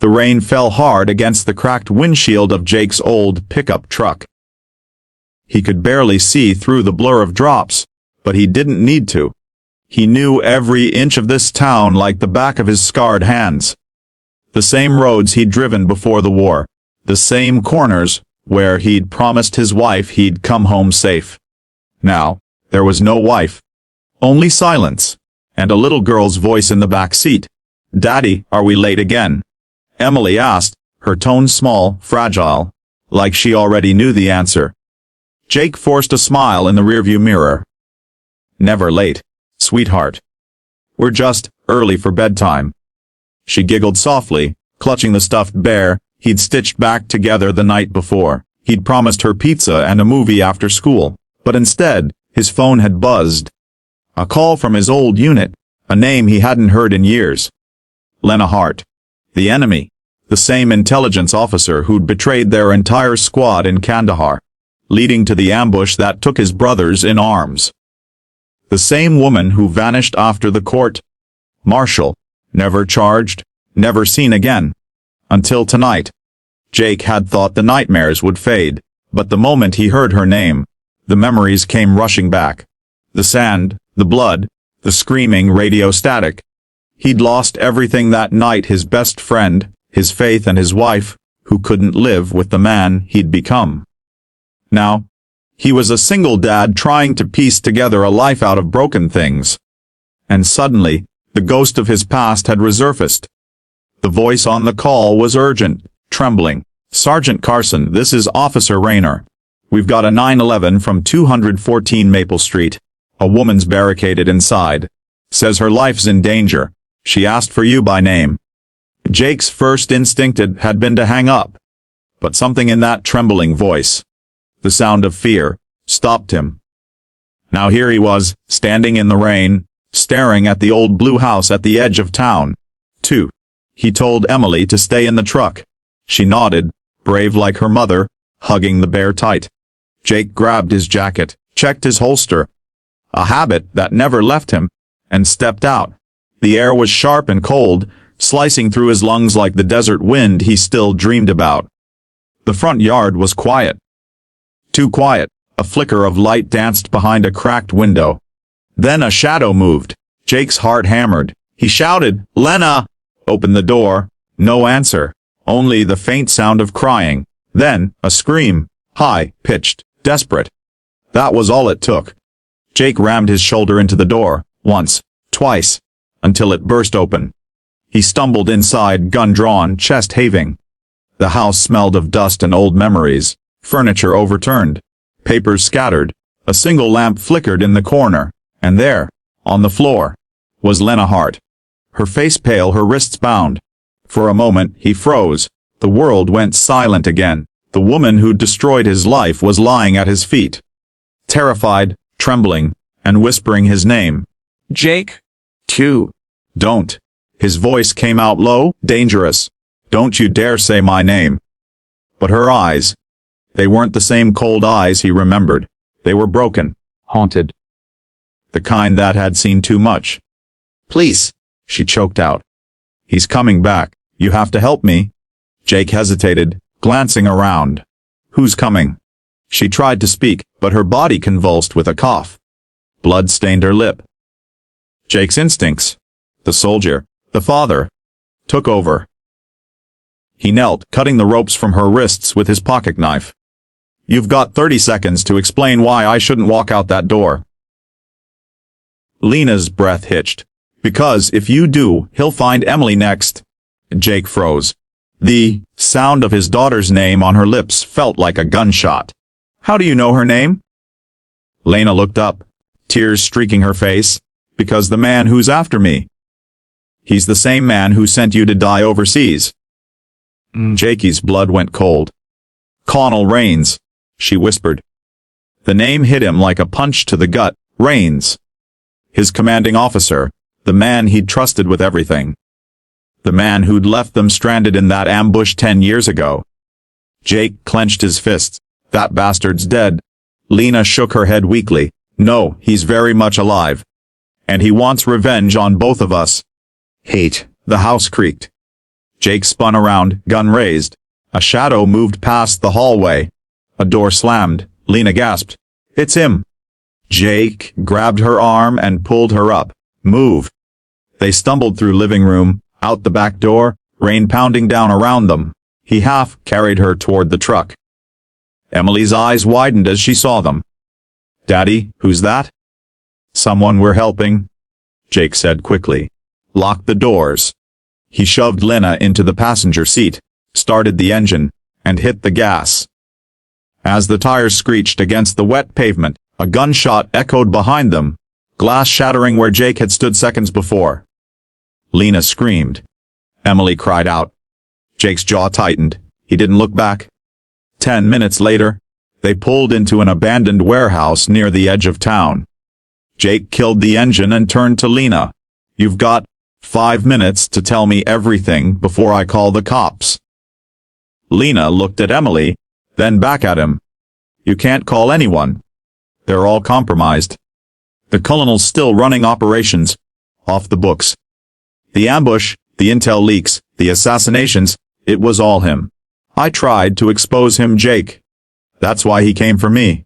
The rain fell hard against the cracked windshield of Jake's old pickup truck. He could barely see through the blur of drops, but he didn't need to. He knew every inch of this town like the back of his scarred hands. The same roads he'd driven before the war, the same corners where he'd promised his wife he'd come home safe. Now, there was no wife. Only silence, and a little girl's voice in the back seat. "Daddy, are we late again?" Emily asked, her tone small, fragile, like she already knew the answer. Jake forced a smile in the rearview mirror. "Never late, sweetheart. We're just early for bedtime." She giggled softly, clutching the stuffed bear he'd stitched back together the night before. He'd promised her pizza and a movie after school, but instead, his phone had buzzed. A call from his old unit, a name he hadn't heard in years. Lena Hart. The enemy. The same intelligence officer who'd betrayed their entire squad in Kandahar, leading to the ambush that took his brothers in arms. The same woman who vanished after the court martial, never charged, never seen again. Until tonight. Jake had thought the nightmares would fade, but the moment he heard her name, the memories came rushing back. The sand, the blood, the screaming radio static. He'd lost everything that night: his best friend, his faith, and his wife, who couldn't live with the man he'd become. Now, he was a single dad trying to piece together a life out of broken things. And suddenly, the ghost of his past had resurfaced. The voice on the call was urgent, trembling. "Sergeant Carson, this is Officer Rayner. We've got a 911 from 214 Maple Street. A woman's barricaded inside. Says her life's in danger. She asked for you by name." Jake's first instinct had been to hang up. But something in that trembling voice, the sound of fear, stopped him. Now here he was, standing in the rain, staring at the old blue house at the edge of town. He told Emily to stay in the truck. She nodded, brave like her mother, hugging the bear tight. Jake grabbed his jacket, checked his holster, a habit that never left him, and stepped out. The air was sharp and cold, slicing through his lungs like the desert wind he still dreamed about. The front yard was quiet. Too quiet. A flicker of light danced behind a cracked window. Then a shadow moved. Jake's heart hammered. He shouted, "Lena!" Opened the door. No answer. Only the faint sound of crying. Then, a scream. High-pitched, desperate. That was all it took. Jake rammed his shoulder into the door, once, twice, until it burst open. He stumbled inside, gun drawn, chest heaving. The house smelled of dust and old memories, furniture overturned, papers scattered. A single lamp flickered in the corner, and there, on the floor, was Lena Hart. Her face pale, her wrists bound. For a moment, he froze. The world went silent again. The woman who'd destroyed his life was lying at his feet. Terrified, trembling, and whispering his name. "Jake? Don't." His voice came out low, dangerous. "Don't you dare say my name." But her eyes. They weren't the same cold eyes he remembered. They were broken, haunted. The kind that had seen too much. "Please," she choked out. "He's coming back. You have to help me." Jake hesitated, glancing around. "Who's coming?" She tried to speak, but her body convulsed with a cough. Blood stained her lip. Jake's instincts, the soldier, the father, took over. He knelt, cutting the ropes from her wrists with his pocket knife. "You've got 30 seconds to explain why I shouldn't walk out that door." Lena's breath hitched. "Because if you do, he'll find Emily next." Jake froze. The sound of his daughter's name on her lips felt like a gunshot. "How do you know her name?" Lena looked up, tears streaking her face. "Because the man who's after me. He's the same man who sent you to die overseas." Jakey's blood went cold. "Connell Rains," she whispered. The name hit him like a punch to the gut. Rains. His commanding officer, the man he'd trusted with everything. The man who'd left them stranded in that ambush 10 years ago. Jake clenched his fists. "That bastard's dead." Lena shook her head weakly. "No, he's very much alive. And he wants revenge on both of us." "Hate." The house creaked. Jake spun around, gun raised. A shadow moved past the hallway. A door slammed. Lena gasped. "It's him." Jake grabbed her arm and pulled her up. "Move." They stumbled through living room, out the back door, rain pounding down around them. He half carried her toward the truck. Emily's eyes widened as she saw them. "Daddy, who's that?" "Someone we're helping," Jake said quickly. "Lock the doors." He shoved Lena into the passenger seat, started the engine, and hit the gas. As the tires screeched against the wet pavement, a gunshot echoed behind them, glass shattering where Jake had stood seconds before. Lena screamed. Emily cried out. Jake's jaw tightened. He didn't look back. 10 minutes later, they pulled into an abandoned warehouse near the edge of town. Jake killed the engine and turned to Lena. "You've got 5 minutes to tell me everything before I call the cops." Lena looked at Emily, then back at him. "You can't call anyone. They're all compromised. The colonel's still running operations. Off the books. The ambush, the intel leaks, the assassinations, it was all him. I tried to expose him, Jake. That's why he came for me."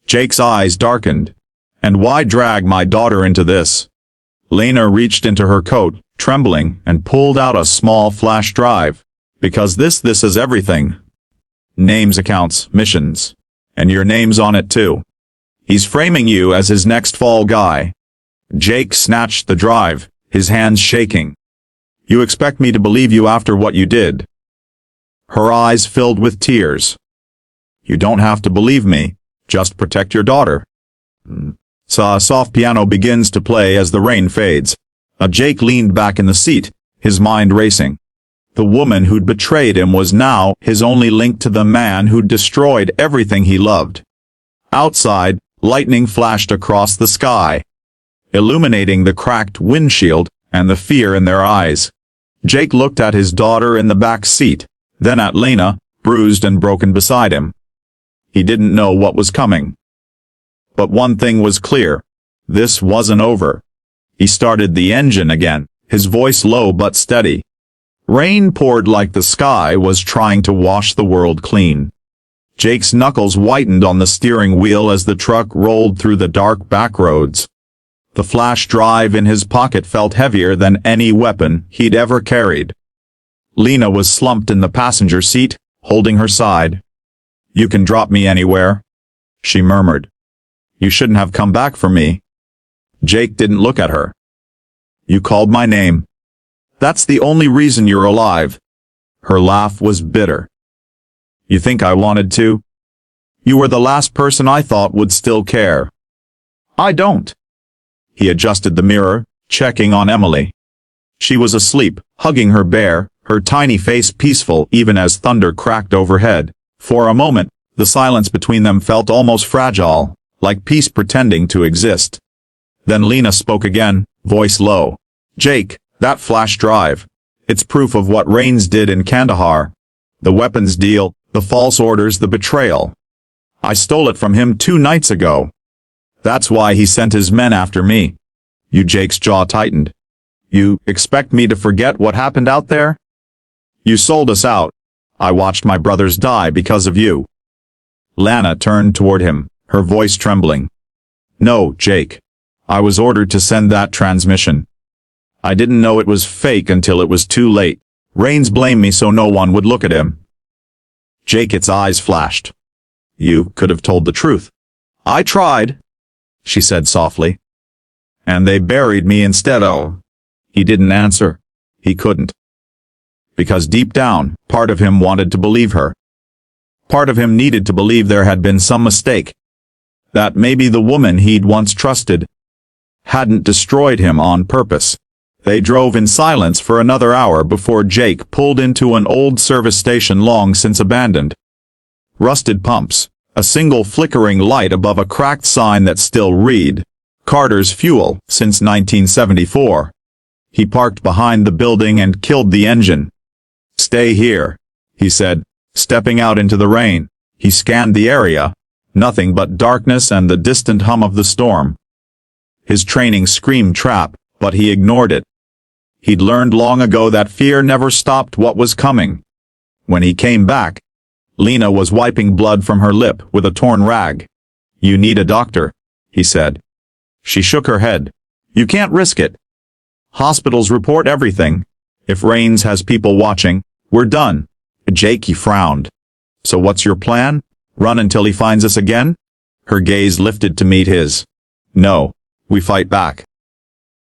Jake's eyes darkened. "And why drag my daughter into this?" Lena reached into her coat, trembling, and pulled out a small flash drive. "Because this is everything. Names, accounts, missions. And your name's on it too. He's framing you as his next fall guy." Jake snatched the drive, his hands shaking. "You expect me to believe you after what you did?" Her eyes filled with tears. "You don't have to believe me, just protect your daughter." A soft piano begins to play as the rain fades. Jake leaned back in the seat, his mind racing. The woman who'd betrayed him was now his only link to the man who'd destroyed everything he loved. Outside, lightning flashed across the sky, illuminating the cracked windshield and the fear in their eyes. Jake looked at his daughter in the back seat, then at Lena, bruised and broken beside him. He didn't know what was coming. But one thing was clear. This wasn't over. He started the engine again, his voice low but steady. Rain poured like the sky was trying to wash the world clean. Jake's knuckles whitened on the steering wheel as the truck rolled through the dark back roads. The flash drive in his pocket felt heavier than any weapon he'd ever carried. Lena was slumped in the passenger seat, holding her side. "You can drop me anywhere," she murmured. "You shouldn't have come back for me." Jake didn't look at her. "You called my name. That's the only reason you're alive." Her laugh was bitter. "You think I wanted to? You were the last person I thought would still care." "I don't." He adjusted the mirror, checking on Emily. She was asleep, hugging her bear, her tiny face peaceful even as thunder cracked overhead. For a moment, the silence between them felt almost fragile, like peace pretending to exist. Then Lena spoke again, voice low. "Jake, that flash drive. It's proof of what Rains did in Kandahar. The weapons deal, the false orders, the betrayal. I stole it from him 2 nights ago. That's why he sent his men after me." Jake's jaw tightened. "You expect me to forget what happened out there? You sold us out. I watched my brothers die because of you." Lana turned toward him, her voice trembling. "No, Jake. I was ordered to send that transmission. I didn't know it was fake until it was too late. Rains blamed me so no one would look at him." Jake's eyes flashed. "You could have told the truth." "I tried," she said softly. "And they buried me instead." "Oh." He didn't answer. He couldn't. Because deep down, part of him wanted to believe her. Part of him needed to believe there had been some mistake. That maybe the woman he'd once trusted hadn't destroyed him on purpose. They drove in silence for another hour before Jake pulled into an old service station long since abandoned. Rusted pumps, a single flickering light above a cracked sign that still read, "Carter's Fuel, since 1974. He parked behind the building and killed the engine. "Stay here," he said, stepping out into the rain. He scanned the area. Nothing but darkness and the distant hum of the storm. His training screamed trap, but he ignored it. He'd learned long ago that fear never stopped what was coming. When he came back, Lena was wiping blood from her lip with a torn rag. "You need a doctor," he said. She shook her head. "You can't risk it. Hospitals report everything. If Rains has people watching, we're done." Jake frowned. "So what's your plan? Run until he finds us again?" Her gaze lifted to meet his. "No, we fight back."